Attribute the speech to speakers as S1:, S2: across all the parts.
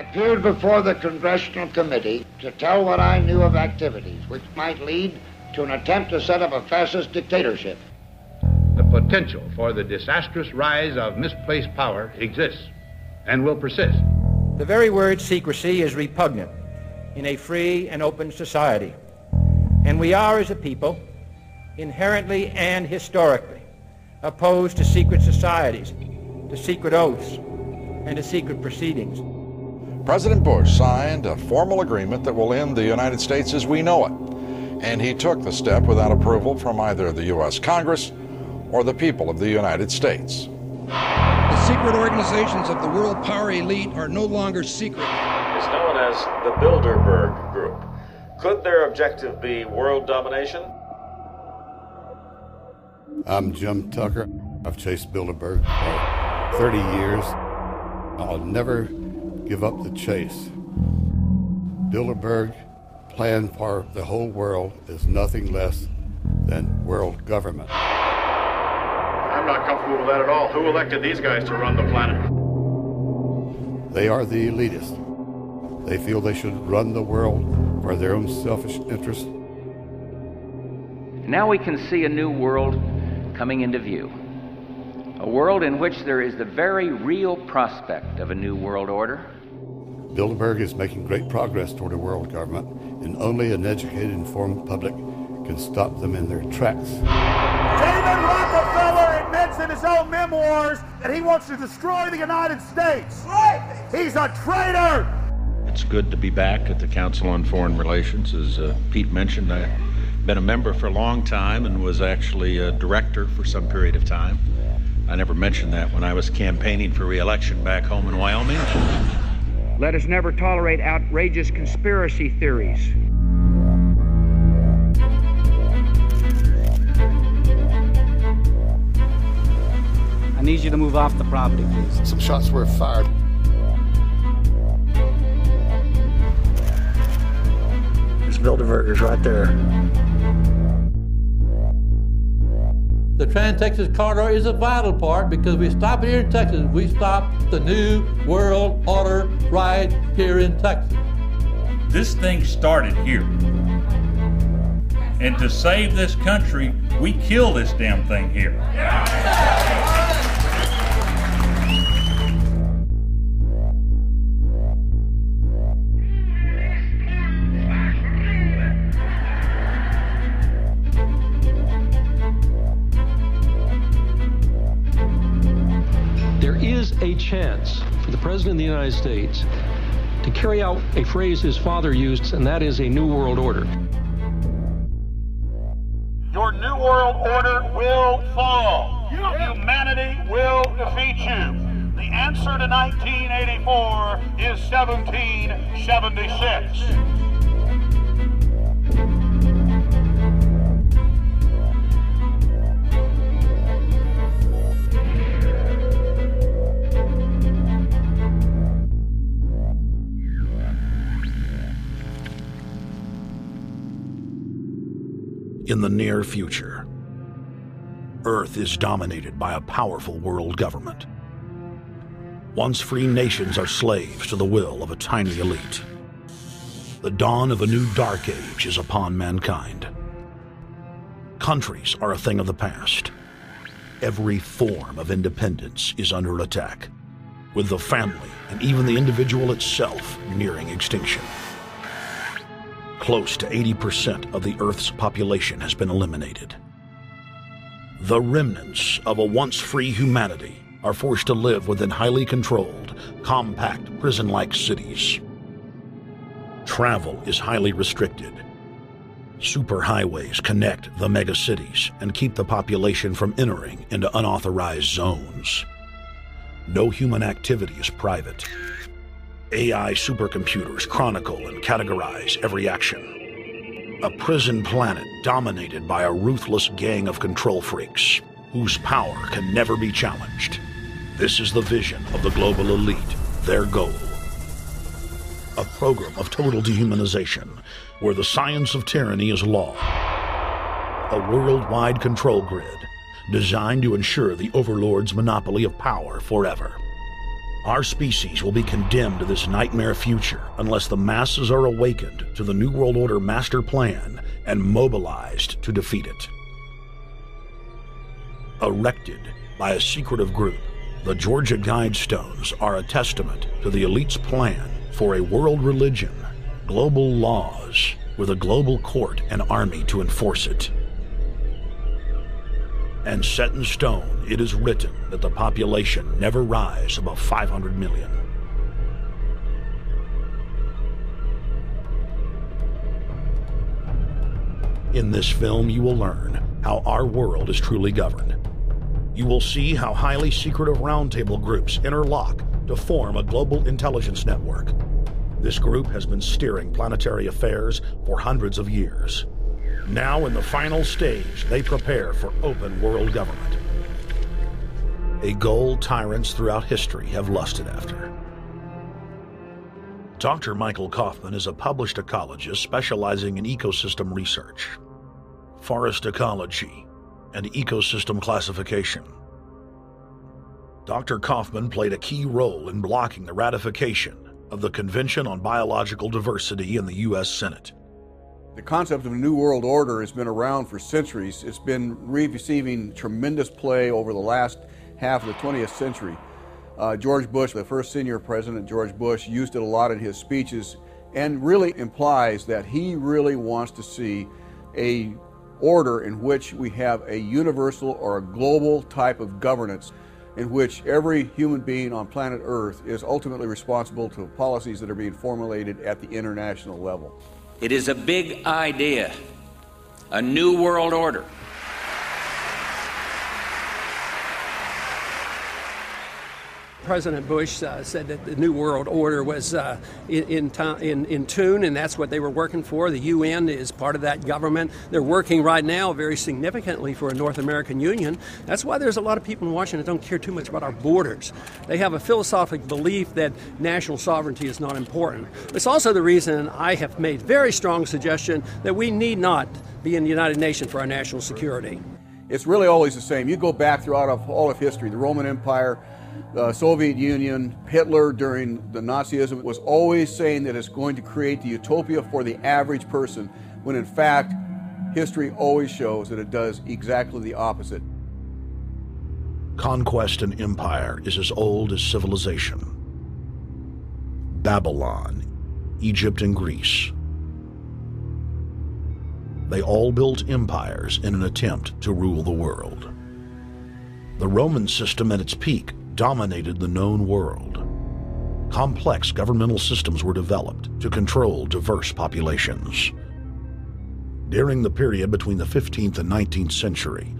S1: appeared before the Congressional Committee to tell what I knew of activities which might lead to an attempt to set up a fascist dictatorship.
S2: The potential for the disastrous rise of misplaced power exists and will persist.
S3: The very word secrecy is repugnant in a free and open society, and we are, as a people, inherently and historically opposed to secret societies, to secret oaths, and to secret proceedings.
S4: President Bush signed a formal agreement that will end the United States as we know it, and he took the step without approval from either the U.S. Congress or the people of the United States.
S5: The secret organizations of the world power elite are no longer secret.
S6: It's known as the Bilderberg Group. Could their objective be world domination?
S7: I'm Jim Tucker. I've chased Bilderberg for 30 years. I'll never give up the chase. Bilderberg plan for the whole world is nothing less than world government.
S8: I'm not comfortable with that at all. Who elected these guys to run the planet?
S7: They are the elitists. They feel they should run the world for their own selfish interests.
S9: Now we can see a new world coming into view. A world in which there is the very real prospect of a new world order.
S7: Bilderberg is making great progress toward a world government, and only an educated, informed public can stop them in their tracks.
S10: David Rockefeller admits in his own memoirs that he wants to destroy the United States. Right. He's a traitor.
S11: It's good to be back at the Council on Foreign Relations. As Pete mentioned, I've been a member for a long time and was actually a director for some period of time. I never mentioned that when I was campaigning for re-election back home in Wyoming.
S3: Let us never tolerate outrageous conspiracy theories.
S12: I need you to move off the property, please.
S7: Some shots were fired.
S13: There's Bilderbergers right there.
S14: The Trans-Texas Corridor is a vital part because we stop here in Texas. We stop the New World Order right here in Texas.
S15: This thing started here. And to save this country, we kill this damn thing here.
S16: A chance for the President of the United States to carry out a phrase his father used, and that is a New World Order.
S10: Your New World Order will fall. Humanity will defeat you. The answer to 1984 is 1776.
S17: In the near future, Earth is dominated by a powerful world government. Once free nations are slaves to the will of a tiny elite. The dawn of a new dark age is upon mankind. Countries are a thing of the past. Every form of independence is under attack, with the family and even the individual itself nearing extinction. Close to 80% of the Earth's population has been eliminated. The remnants of a once-free humanity are forced to live within highly controlled, compact, prison-like cities. Travel is highly restricted. Superhighways connect the megacities and keep the population from entering into unauthorized zones. No human activity is private. AI supercomputers chronicle and categorize every action. A prison planet dominated by a ruthless gang of control freaks, whose power can never be challenged. This is the vision of the global elite, their goal. A program of total dehumanization, where the science of tyranny is law. A worldwide control grid, designed to ensure the overlord's monopoly of power forever. Our species will be condemned to this nightmare future unless the masses are awakened to the New World Order master plan and mobilized to defeat it. Erected by a secretive group, the Georgia Guidstones are a testament to the elite's plan for a world religion, global laws, with a global court and army to enforce it. And set in stone, it is written that the population never rise above 500 million. In this film, you will learn how our world is truly governed. You will see how highly secretive roundtable groups interlock to form a global intelligence network. This group has been steering planetary affairs for hundreds of years. Now, in the final stage, they prepare for open world government. A goal tyrants throughout history have lusted after. Dr. Michael Kaufman is a published ecologist specializing in ecosystem research, forest ecology, and ecosystem classification. Dr. Kaufman played a key role in blocking the ratification of the Convention on Biological Diversity in the U.S. Senate.
S18: The concept of a New World Order has been around for centuries. It's been receiving tremendous play over the last half of the 20th century. George Bush, the first senior president, George Bush, used it a lot in his speeches and really implies that he really wants to see a order in which we have a universal or a global type of governance in which every human being on planet Earth is ultimately responsible to policies that are being formulated at the international level.
S9: It is a big idea, a new world order.
S12: President Bush said that the New World Order was in tune, and that's what they were working for. The UN is part of that government. They're working right now very significantly for a North American Union. That's why there's a lot of people in Washington that don't care too much about our borders. They have a philosophical belief that national sovereignty is not important. It's also the reason I have made very strong suggestion that we need not be in the United Nations for our national security.
S18: It's really always the same. You go back throughout all of history, the Roman Empire, the Soviet Union, Hitler during the Nazism was always saying that it's going to create the utopia for the average person, when in fact, history always shows that it does exactly the opposite.
S17: Conquest and empire is as old as civilization. Babylon, Egypt, and Greece. They all built empires in an attempt to rule the world. The Roman system at its peak dominated the known world. Complex governmental systems were developed to control diverse populations. During the period between the 15th and 19th century,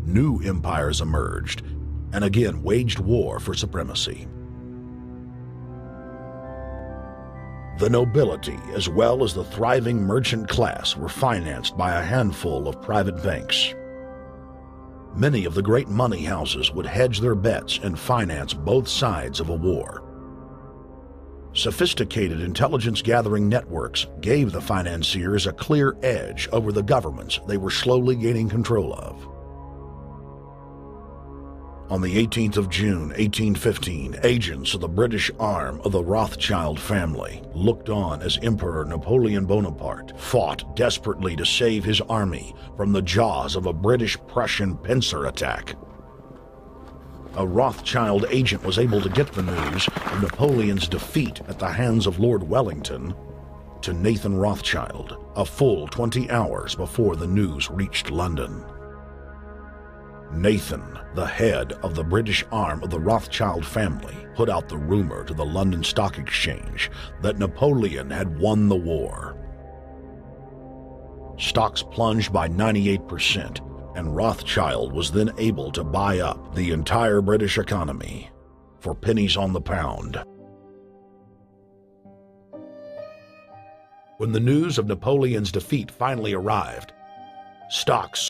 S17: new empires emerged and again waged war for supremacy. The nobility, as well as the thriving merchant class, were financed by a handful of private banks. Many of the great money houses would hedge their bets and finance both sides of a war. Sophisticated intelligence-gathering networks gave the financiers a clear edge over the governments they were slowly gaining control of. On the 18th of June, 1815, agents of the British arm of the Rothschild family looked on as Emperor Napoleon Bonaparte fought desperately to save his army from the jaws of a British-Prussian pincer attack. A Rothschild agent was able to get the news of Napoleon's defeat at the hands of Lord Wellington to Nathan Rothschild, a full 20 hours before the news reached London. Nathan, the head of the British arm of the Rothschild family, put out the rumor to the London Stock Exchange that Napoleon had won the war. Stocks plunged by 98%, and Rothschild was then able to buy up the entire British economy for pennies on the pound. When the news of Napoleon's defeat finally arrived, stocks